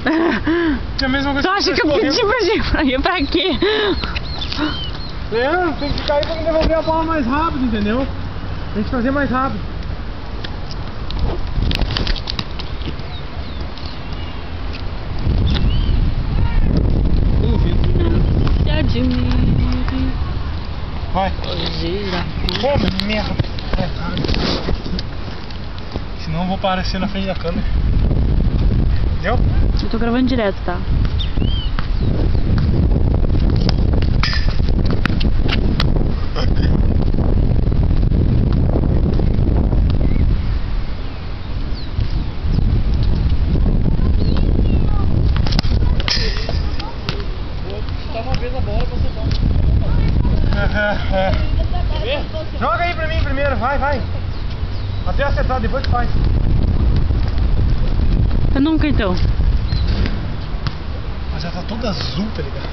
É a mesma coisa. Tu acha que eu pedi pra ir pra quê? Leandro, tem que ficar aí pra me devolver a bola mais rápido, entendeu? Tem que fazer mais rápido. Se admire. Vai. Gira. Pô, merda. Senão eu vou aparecer na frente da câmera. Entendeu? Eu tô gravando direto, tá? Joga aí pra mim primeiro, vai. Até acertar, depois faz. Eu nunca então. Mas já tá toda azul, tá ligado?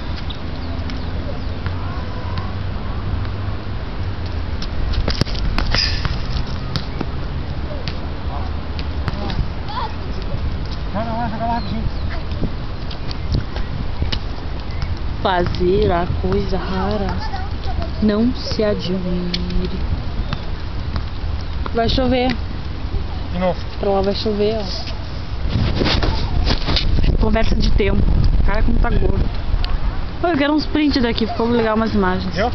Vai, joga lá rapidinho. Fazer a coisa rara. Não se admire. Vai chover. De novo. Pra lá vai chover, ó. Conversa de tempo. Cara, como tá gordo. Pô, eu quero uns prints daqui, ficou legal umas imagens. Viu?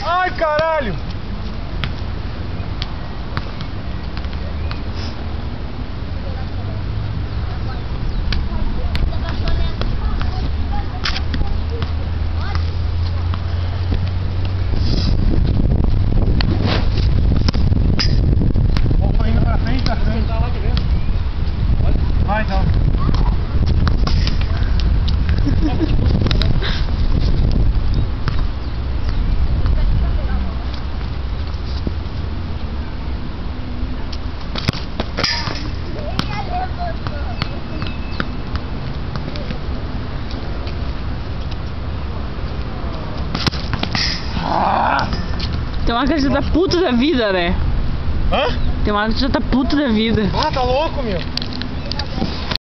Ai, caralho! Vai então. Tem uma que já tá puto da vida, né? Hã? Tem uma que já tá puto da vida. Ah, tá louco, meu.